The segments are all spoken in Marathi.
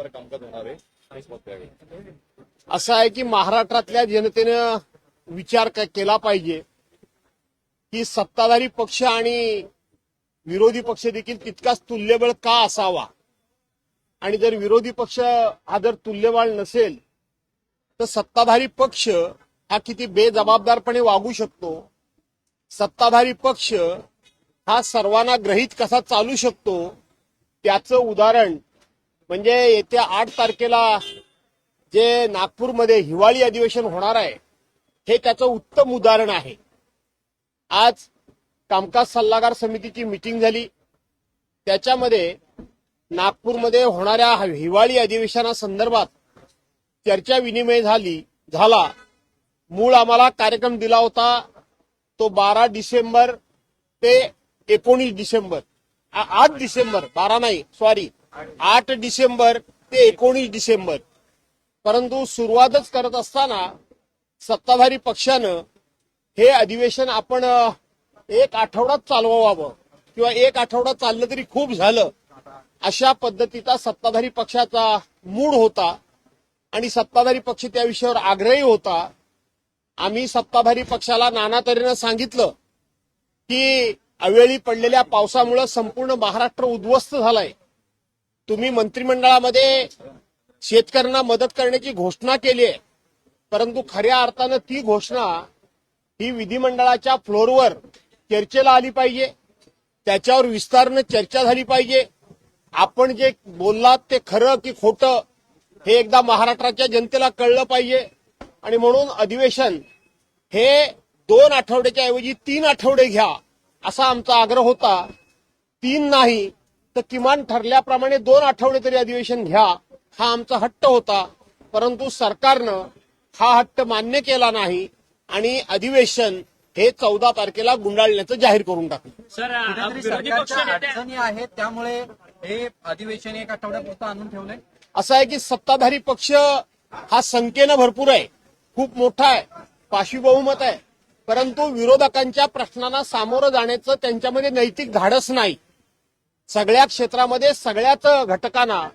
प्रकारे कामकाज होणार आहे काहीच मत द्यावे. असं आहे की महाराष्ट्रातल्या जनतेनं विचार केला पाहिजे की सत्ताधारी पक्ष आणि विरोधी पक्ष देखील तितकाच तुल्यबळ का असावा, आणि जर विरोधी पक्ष हा जर तुल्यबळ नसेल तर सत्ताधारी पक्ष हा किती बेजबाबदारपणे वागू शकतो, सत्ताधारी पक्ष हा सर्वांना ग्रहित कसा चालू शकतो, त्याचं उदाहरण म्हणजे येत्या 8 तारखेला जे नागपूरमध्ये हिवाळी अधिवेशन होणार आहे हे त्याचं उत्तम उदाहरण आहे. आज कामकाज सल्लागार समितीची मीटिंग झाली, त्याच्यामध्ये नागपूरमध्ये होणाऱ्या हिवाळी अधिवेशनासंदर्भात चर्चा विनिमय झाला. मूळ आम्हाला कार्यक्रम दिला होता तो 12 डिसेंबर ते 19 डिसेंबर 8 डिसेंबर 12 नाही सॉरी 8 डिसेंबर ते 19 डिसेंबर, परंतु सुरुवातच करत असताना सत्ताधारी पक्षानं हे अधिवेशन आपण 1 आठवडाच चालवावं किंवा 1 आठवडा चाललं तरी खूप झालं, अशा पद्धतीचा सत्ताधारी पक्षाचा मूड होता आणि सत्ताधारी पक्ष त्या विषयावर आग्रही होता. आम्ही सत्ताधारी पक्षाला नाना तऱ्हेनं सांगितलं की अवेळी पडलेल्या पावसामुळे संपूर्ण महाराष्ट्र उद्ध्वस्त झालाय. तुम्ही मंत्रिमंडळामध्ये शेतकऱ्यांना मदत करण्याची घोषणा केली आहे, परंतु खऱ्या अर्थानं ती घोषणा ही विधिमंडळाच्या फ्लोअरवर चर्चेला आली पाहिजे, त्याच्यावर विस्तारानं चर्चा झाली पाहिजे. आपण जे बोललात ते खरं की खोटं हे एकदा महाराष्ट्राच्या जनतेला कळलं पाहिजे. आणि म्हणून अधिवेशन हे 2 आठवड्याच्या ऐवजी 3 आठवडे घ्या असा आमचा आग्रह होता. 3 नाही तर किमान ठरल्याप्रमाणे 2 आठवडे तरी अधिवेशन घ्या हा आमचा हट्ट होता, परंतु सरकारनं हा हट्ट मान्य केला नाही आणि अधिवेशन हे 14 तारखेला गुंडाळण्याचं जाहीर करून टाकलं. सर, सरकारच्या अडचणी आहेत त्यामुळे हे अधिवेशन 1 आठवड्यापुरतं आणून ठेवलंय. असं आहे की सत्ताधारी पक्ष हा संख्येनं भरपूर आहे, खूप मोठा आहे, पाशवी बहुमत आहे, परंतु विरोधकांच्या प्रश्नांना सामोरं जाण्याचं त्यांच्यामध्ये नैतिक धाडस नाही. सगळ्या क्षेत्रामध्ये सगळ्याच घटकांना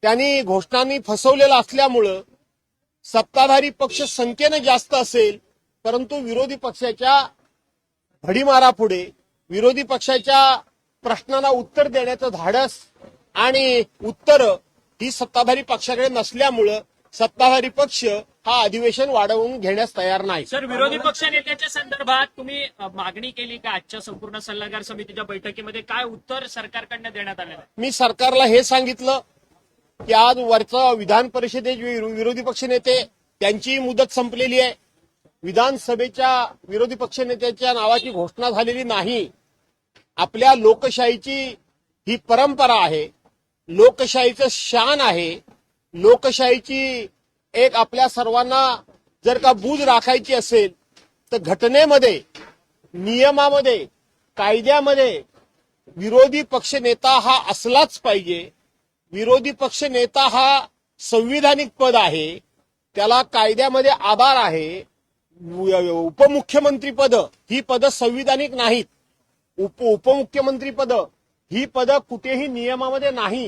त्यांनी घोषणांनी फसवलेलं असल्यामुळं सत्ताधारी पक्ष संख्येनं जास्त असेल, परंतु विरोधी पक्षाच्या भडीमारापुढे विरोधी पक्षाच्या प्रश्नांना उत्तर देण्याचं धाडस आणि उत्तर ही सत्ताधारी पक्षाकडे नसल्यामुळं सत्ताधारी पक्ष हा अधिवेशन वाढवून घेण्यास तयार नाही. सर, विरोधी पक्ष नेत्याच्या संदर्भात तुम्ही मागणी केली का आजच्या संपूर्ण सल्लागार समितीच्या बैठकीमध्ये? काय उत्तर सरकारकडनं देण्यात आलेलं आहे? मी सरकारला हे सांगितलं की आज वरचं विधान परिषदेचे विरोधी पक्ष नेते त्यांची मुदत संपलेली आहे, विधानसभेच्या विरोधी पक्ष नेत्याच्या नावाची घोषणा झालेली नाही. आपल्या लोकशाहीची ही परंपरा आहे, लोकशाहीचं शान आहे, लोकशाहीची एक आपल्या सर्वांना जर का बूज राखायची असेल तर घटनेमध्ये, नियमामध्ये, कायद्यामध्ये विरोधी पक्ष नेता हा असलाच पाहिजे. विरोधी पक्ष नेता हा संविधानिक पद आहे, त्याला कायद्यामध्ये आधार आहे. उपमुख्यमंत्री पद ही पद संविधानिक नाहीत. उपमुख्यमंत्री पद ही पद कुठेही नियमामध्ये नाही.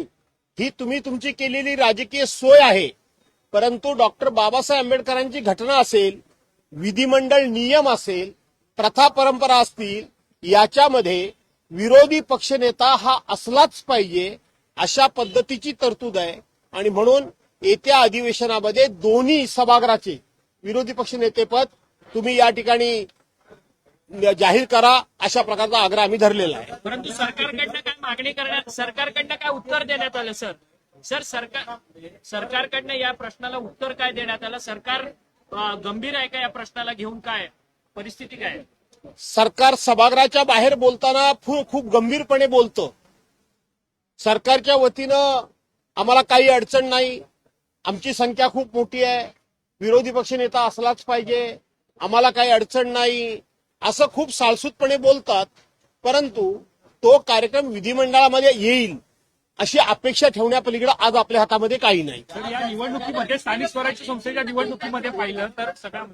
ही तुम्ही तुमची केलेली राजकीय सोय आहे. परंतु डॉक्टर बाबासाहेब आंबेडकरांची घटना असेल, विधिमंडळ नियम असेल, प्रथा परंपरा असतील, याच्यामध्ये विरोधी पक्षनेता हा असलाच पाहिजे अशा पद्धतीची तरतूद आहे. आणि म्हणून येत्या अधिवेशनामध्ये दोन्ही सभागृहाचे विरोधी पक्षनेतेपद तुम्ही या ठिकाणी जाहीर करा अशा प्रकारचा आग्रह आम्ही धरलेला आहे. परंतु सरकारकडनं काय मागणी करण्यात, सरकारकडनं काय उत्तर देण्यात आलं? सर, सरकारकडनं या प्रश्नाला उत्तर काय देण्यात आलं? सरकार गंभीर आहे का या प्रश्नाला घेऊन? काय परिस्थिती काय? सरकार सभागृहाच्या बाहेर बोलताना खूप गंभीरपणे बोलतं. सरकारच्या वतीनं आम्हाला काही अडचण नाही, आमची संख्या खूप मोठी आहे, विरोधी पक्षनेता असलाच पाहिजे, आम्हाला काही अडचण नाही, असं खूप साळसूतपणे बोलतात. परंतु तो कार्यक्रम विधिमंडळामध्ये येईल अशी अपेक्षा ठेवण्यापलीकडे आज आपल्या हातामध्ये काही नाही. तर या निवडणुकीमध्ये स्थानिक स्वराज्य संस्थेच्या निवडणुकीमध्ये पाहिलं तर सगळ्या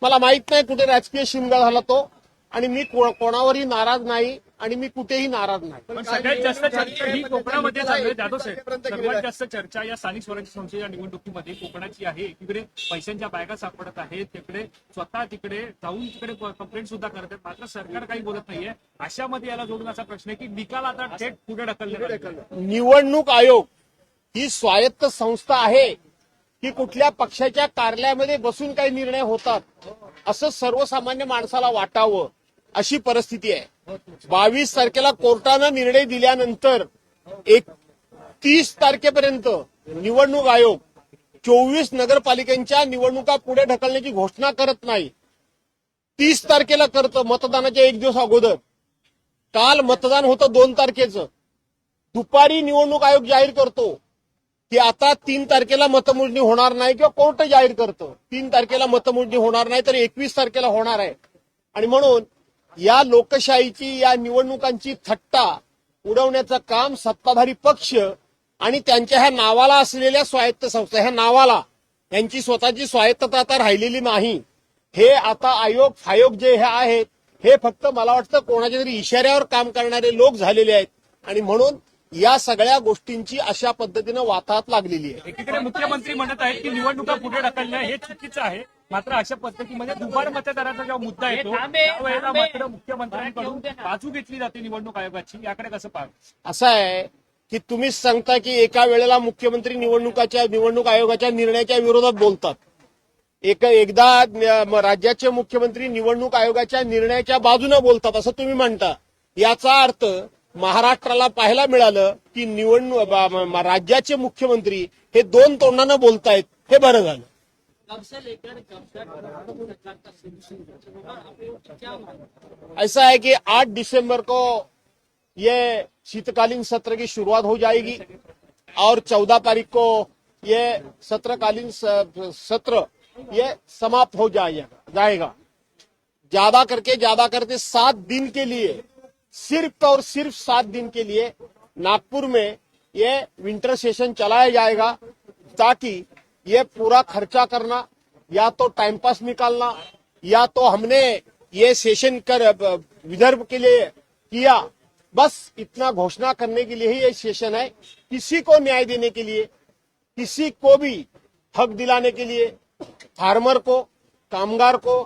मला माहित नाही कुठे राजकीय शिमगा झाला तो, आणि मी कोणावरही नाराज नाही आणि मी कुठेही नाराज नाही. पण सगळ्यात जास्त चर्चा ही कोकणामध्ये चालू आहे जाधव साहेब. सर्वात जास्त चर्चा या स्थानिक स्वराज्य संस्थेच्या निवडणुकीमध्ये कोकणाची आहे. तिकडे पैशांच्या बॅगा सापडत आहेत, तिकडे स्वतः तिकडे जाऊन तिकडे कंप्लेंट सुद्धा करत आहेत, मात्र सरकार काही बोलत नाहीये. अशामध्ये याला जोडून असा प्रश्न आहे की निकाल आता थेट पुढे ढकलण्यात. निवडणूक आयोग ही स्वायत्त संस्था आहे की कुठल्या पक्षाच्या कार्यालयामध्ये बसून काही निर्णय होतात असं सर्वसामान्य माणसाला वाटावं अशी परिस्थिती आहे. 22 तारखेला कोर्टानं निर्णय दिल्यानंतर 31 तारखेपर्यंत निवडणूक आयोग 24 नगरपालिकांच्या निवडणुका पुढे ढकलण्याची घोषणा करत नाही. 30 तारखेला करतं, मतदानाच्या एक दिवस अगोदर. काल मतदान होतं 2 तारखेचं. दुपारी निवडणूक आयोग जाहीर करतो की आता 3 तारखेला मतमोजणी होणार नाही, किंवा कोर्ट जाहीर करतं 3 तारखेला मतमोजणी होणार नाही तर 21 तारखेला होणार आहे. आणि म्हणून या लोकशाहीची, या निवडणुकांची थट्टा उडवण्याचं काम सत्ताधारी पक्ष आणि त्यांच्या ह्या नावाला असलेल्या स्वायत्त संस्था, ह्या नावाला यांची स्वतःची स्वायत्तता आता राहिलेली नाही. हे आता आयोग फायोग जे हे आहेत हे फक्त मला वाटतं कोणाच्या तरी इशाऱ्यावर काम करणारे लोक झालेले आहेत. आणि म्हणून या सगळ्या गोष्टींची अशा पद्धतीनं वाताहत लागलेली आहे. एकीकडे मुख्यमंत्री म्हणत आहेत की निवडणुका पुढे ढकलणं हे चुकीचं आहे, मात्र अशा पद्धतीमध्ये दुबार मतदाराचा जेव्हा मुद्दा येतो त्यावेळेला मात्र मुख्यमंत्र्यांकडून बाजू घेतली जाते निवडणूक आयोगाची. याकडे कसं पाहता? असं आहे की तुम्हीच सांगता की एका वेळेला मुख्यमंत्री निवडणूक आयोगाच्या निर्णयाच्या विरोधात बोलतात, एकदा राज्याचे मुख्यमंत्री निवडणूक आयोगाच्या निर्णयाच्या बाजूने बोलतात असं तुम्ही म्हणता. याचा अर्थ महाराष्ट्राला पाहायला मिळालं की राज्याचे मुख्यमंत्री हे 2 तोंडानं बोलतायत. हे बरं झालं. ऐसा है कि 8 दिसंबर को ये शीतकालीन सत्र की शुरुआत हो जाएगी और 14 तारीख को ये सत्रकालीन सत्र ये समाप्त हो जाएगा. ज्यादा करते 7 दिन के लिए, सिर्फ और सिर्फ 7 दिन के लिए नागपुर में ये विंटर सेशन चलाया जाएगा, ताकि ये पूरा खर्चा करना या तो टाइम पास निकालना या तो हमने ये सेशन कर विदर्भ के लिए किया, बस इतना घोषणा करने के लिए ही ये सेशन है. किसी को न्याय देने के लिए, किसी को भी हक दिलाने के लिए, फार्मर को, कामगार को,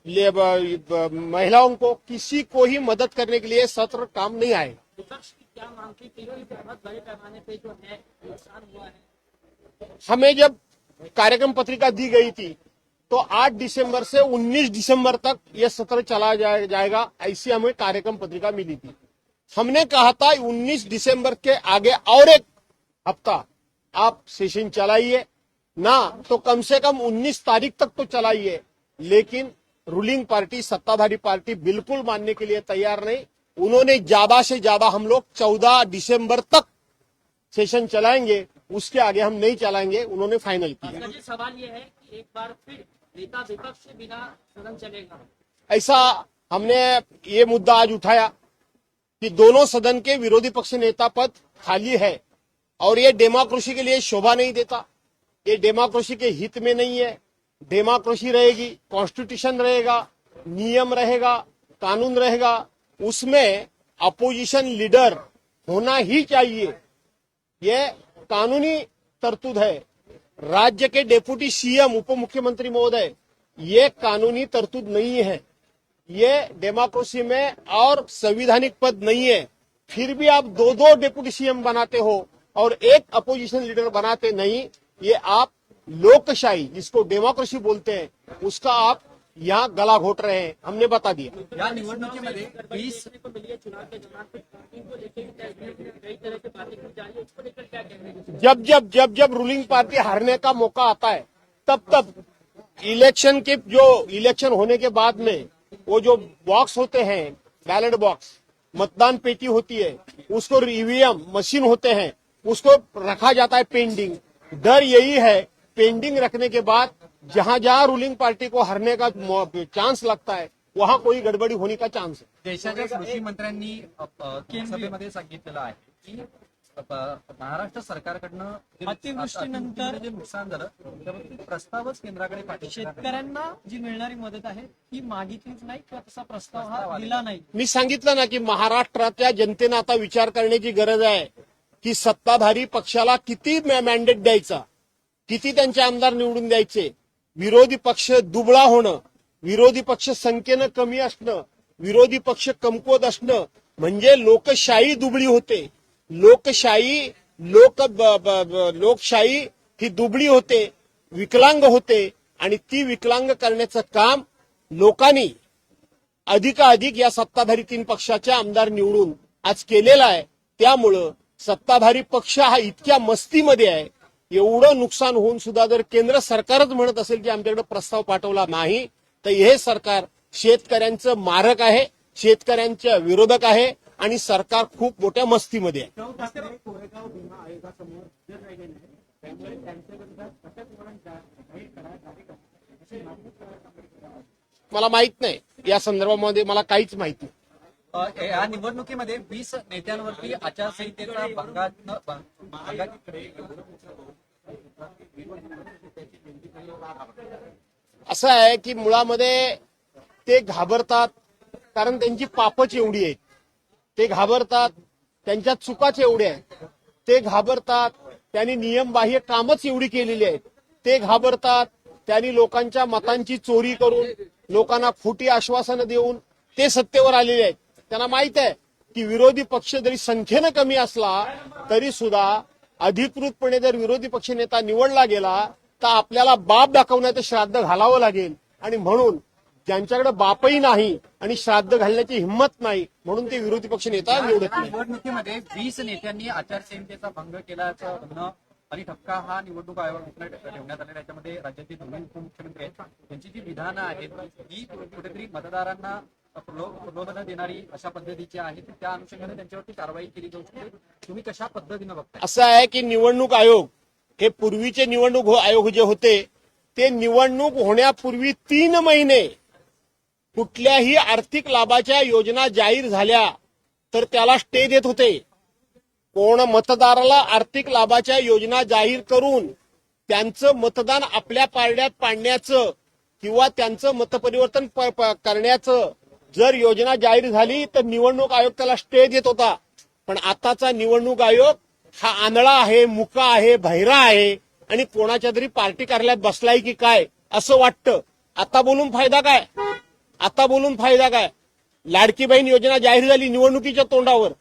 महिलाओं को, किसी को ही मदद करने के लिए सत्र काम नहीं आएगा. विपक्ष की क्या मांग थी कि बहुत बड़े पैमाने पे जो है नुकसान हुआ है? हमें जब कार्यक्रम पत्रिका दी गई थी तो 8 दिसंबर से 19 दिसंबर तक यह सत्र चला जाएगा, ऐसी हमें कार्यक्रम पत्रिका मिली थी. हमने कहा था 19 दिसंबर के आगे और एक हफ्ता आप सेशन चलाइए ना, तो कम से कम 19 तारीख तक तो चलाइए. लेकिन रूलिंग पार्टी, सत्ताधारी पार्टी बिल्कुल मानने के लिए तैयार नहीं. उन्होंने ज्यादा से ज्यादा हम लोग 14 दिसंबर तक सेशन चलाएंगे, उसके आगे हम नहीं चलाएंगे, उन्होंने फाइनल किया. मुझे सवाल ये है कि एक बार फिर नेता विपक्ष के बिना सदन चलेगा? ऐसा हमने ये मुद्दा आज उठाया कि दोनों सदन के विरोधी पक्ष नेता पद खाली है और ये डेमोक्रेसी के लिए शोभा नहीं देता, ये डेमोक्रेसी के हित में नहीं है. डेमोक्रेसी रहेगी, कॉन्स्टिट्यूशन रहेगा, नियम रहेगा, कानून रहेगा, उसमें अपोजिशन लीडर होना ही चाहिए. ये कानूनी तरतूद है. राज्य के डेप्यूटी सीएम, उप मुख्यमंत्री महोदय, ये कानूनी तरतूद नहीं है, ये डेमोक्रेसी में और संवैधानिक पद नहीं है. फिर भी आप 2 डेप्यूटी सीएम बनाते हो और एक अपोजिशन लीडर बनाते नहीं. ये आप लोकशाही, जिसको डेमोक्रेसी बोलते हैं, उसका आप यहाँ गला घोट रहे हैं. हमने बता दिया. या निवडणुकीमध्ये 20 को मिली है चुनाव के दौरान पे पार्टी को लेकर कई तरह से बातें की जा रही है, उसको लेकर क्या कहेंगे? जब रूलिंग पार्टी हारने का मौका आता है तब इलेक्शन होने के बाद में वो जो बॉक्स होते हैं, बैलेट बॉक्स, मतदान पेटी होती है, उसको ईवीएम मशीन होते हैं, उसको रखा जाता है पेंडिंग. डर यही है पेंडिंग रखने के बाद जहां जहां रूलिंग पार्टी को हरने का चांस लगता है वहां कोई गडबडी होने का चान्स है. देशाच्या कृषी मंत्र्यांनी सभेमध्ये सांगितलेलं आहे की महाराष्ट्र सरकारकडनं अतिवृष्टीनंतर जे नुकसान झालं त्याबाबतीत प्रस्तावच केंद्राकडे पाठवण्यात आला. शेतकऱ्यांना जी मिळणारी मदत आहे ती मागितलीच नाही किंवा तसा प्रस्ताव हा दिला नाही. मी सांगितलं ना की महाराष्ट्रातल्या जनतेनं आता विचार करण्याची गरज आहे की सत्ताधारी पक्षाला किती मॅन्डेट द्यायचा, किती त्यांचे आमदार निवडून द्यायचे, विरोधी पक्ष दुबळा होणं, विरोधी पक्ष संख्येनं कमी असणं, विरोधी पक्ष कमकुवत असणं म्हणजे लोकशाही दुबळी होते. लोकशाही ही दुबळी होते, विकलांग होते आणि ती विकलांग करण्याचं काम लोकांनी अधिकाधिक या सत्ताधारी 3 पक्षाचे आमदार निवडून आज केलेला आहे. त्यामुळं सत्ताधारी पक्ष हा इतक्या मस्तीमध्ये आहे. एवढं नुकसान होऊन सुद्धा जर केंद्र सरकारच म्हणत असेल की आमच्याकडे प्रस्ताव पाठवला नाही तर हे सरकार शेतकऱ्यांचं मारक आहे, शेतकऱ्यांच्या विरोधक आहे आणि सरकार खूप मोठ्या मस्तीमध्ये आहे. मला माहित नाही, या संदर्भामध्ये मला काहीच माहिती नाही. या निवडणुकीमध्ये 20 नेत्यांवरती आचारसंहितेचा असं आहे की मुळामध्ये ते घाबरतात कारण त्यांची पापच एवढी आहेत. ते घाबरतात, त्यांच्या चुकाच एवढ्या आहेत. ते घाबरतात, त्यांनी नियमबाह्य कामच एवढी केलेली आहेत. ते घाबरतात, त्यांनी लोकांच्या मतांची चोरी करून, लोकांना खोटी आश्वासनं देऊन ते सत्तेवर आलेले आहेत. त्यांना माहित आहे की विरोधी पक्ष जरी संख्येनं कमी असला तरी सुद्धा अधिकृतपणे जर विरोधी पक्ष नेता निवडला गेला तर आपल्याला बाप दाखवण्याचं श्राद्ध घालावं लागेल आणि म्हणून ज्यांच्याकडे बापही नाही आणि श्राद्ध घालण्याची हिंमत नाही म्हणून ते विरोधी पक्ष नेता निवडत नाही. निवडणुकीमध्ये 20 नेत्यांनी आचारसंहितेचा भंग केल्याचं म्हणणं आणि ठपका हा निवडणूक आयोगाकडे ठेवण्यात आलेला. त्याच्यामध्ये राज्याचे दोन्ही उपमुख्यमंत्री आहेत. त्यांची जी विधानं आहेत ही कुठेतरी मतदारांना प्रलोभन देणारी अशा पद्धतीची आहे. त्या अनुषंगाने त्यांच्यावरती कारवाई केली जाऊ शकते. तुम्ही कशा पद्धतीनं बघताय? असं आहे की निवडणूक आयोग हे पूर्वीचे निवडणूक आयोग जे होते ते निवडणूक होण्यापूर्वी 3 महिने कुठल्याही आर्थिक लाभाच्या योजना जाहीर झाल्या तर त्याला स्टे देत होते. कोण मतदाराला आर्थिक लाभाच्या योजना जाहीर करून त्यांचं मतदान आपल्या पारड्यात पाडण्याचं किंवा त्यांचं मतपरिवर्तन करण्याचं जर योजना जाहीर झाली तर निवडणूक आयोग त्याला स्टे देत होता. पण आताचा निवडणूक आयोग हा आंधळा आहे, मुका आहे, बहिरा आहे आणि कोणाच्या तरी पार्टी कार्यालयात बसलाय की काय असं वाटतं. आता बोलून फायदा काय? आता बोलून फायदा काय? लाडकी बहीण योजना जाहीर झाली निवडणुकीच्या तोंडावर.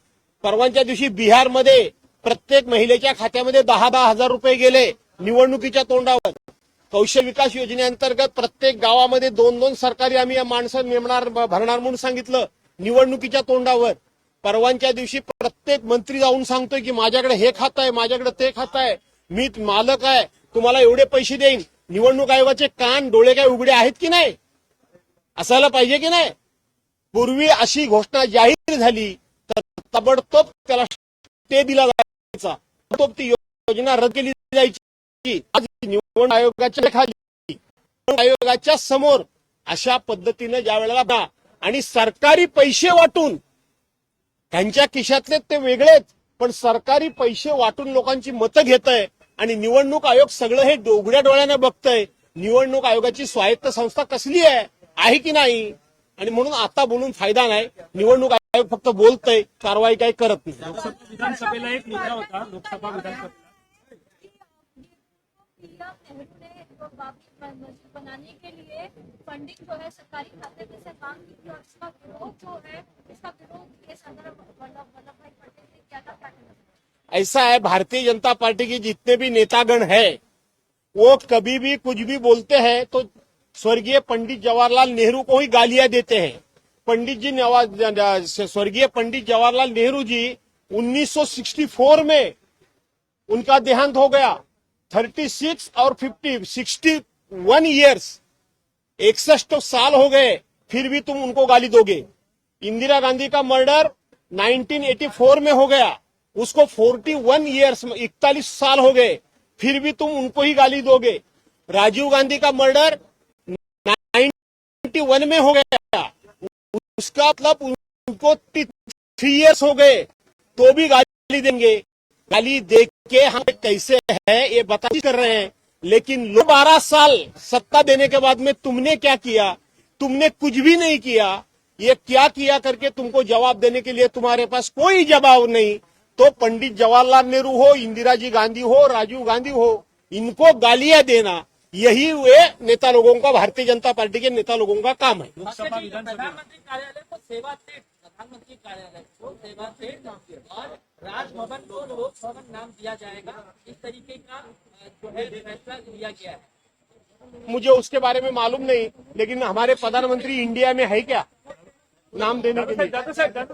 परवाच्या दिवशी बिहारमध्ये प्रत्येक महिलेच्या खात्यामध्ये 10-10 हजार रुपये गेले निवडणुकीच्या तोंडावर. कौशल विकास योजनेअंतर्गत प्रत्येक गावामध्ये 2-2 सरकारी आम्ही माणसं नेमणार भरणार म्हणून सांगितलं निवडणुकीच्या तोंडावर. परवाच्या दिवशी प्रत्येक मंत्री जाऊन सांगतोय की माझ्याकडे हे खातं आहे, माझ्याकडे ते खातं आहे, मी मालक आहे, तुम्हाला एवढे पैसे देईन. निवडणूक आयोगाचे कान डोळे काय उघडे आहेत की नाही? असायला पाहिजे की नाही? पूर्वी अशी घोषणा जाहीर झाली तर ताबडतोब त्याला स्टे दिला जायचा, ताबडतोब ती योजना रद्द केली जायची. आज निवडणूक आयोगाच्या खाली आयोगाच्या समोर अशा पद्धतीने ज्या वेळेला आणि सरकारी पैसे वाटून त्यांच्या खिशातले ते वेगळेच पण सरकारी पैसे वाटून लोकांची मतं घेतय आणि निवडणूक आयोग सगळं हे उघड्या डोळ्याने बघतय. निवडणूक आयोगाची स्वायत्त संस्था कसली आहे की नाही? आणि म्हणून आता बोलून फायदा नाही. निवडणूक आयोग फक्त बोलतय, कारवाई काही करत नाही. विधानसभेला एक मुद्दा होता, लोकसभा विधानसभा बनाने के लिए फंडिंग जो है सरकारी खाते में से मांग की थी और इसका विरोध जो है इसका विरोध ये संदर्भ वल्लभ भाई पटेल ने किया था. ऐसा है, भारतीय जनता पार्टी के जितने भी नेतागण है वो कभी भी कुछ भी बोलते हैं तो स्वर्गीय पंडित जवाहरलाल नेहरू को ही गालियां देते हैं. स्वर्गीय पंडित जवाहरलाल नेहरू जी 1964 में उनका देहांत हो गया. 36 और 50 61 ईयर्स 61 साल हो गए फिर भी तुम उनको गाली दोगे. इंदिरा गांधी का मर्डर 1984 में हो गया, उसको 41 ईयर्स 41 साल हो गए फिर भी तुम उनको ही गाली दोगे. राजीव गांधी का मर्डर 91 में हो गया, उसका मतलब उनको 3 ईयर्स हो गए तो भी गाली देंगे. गाली दे के हम कैसे है ये बता कर रहे हैं, लेकिन लोग 12 साल सत्ता देने के बाद में तुमने क्या किया? तुमने कुछ भी नहीं किया। ये क्या किया करके तुमको जवाब देने के लिए तुम्हारे पास कोई जवाब नहीं। तो पंडित जवाहरलाल नेहरू हो, इंदिरा जी गांधी हो, राजीव गांधी हो, इनको गालियां देना यही वे नेता लोगों का, भारतीय जनता पार्टी के नेता लोगों का काम है। प्रधानमंत्री कार्यालय को सेवा सेठ, प्रधानमंत्री कार्यालय को सेवा सेठ और राजभवन को लोक भवन नाम दिया जाएगा, इस तरीके का जो है फैसला लिया गया है। मुझे उसके बारे में मालूम नहीं, लेकिन हमारे प्रधानमंत्री इंडिया में है क्या नाम देने के लिए?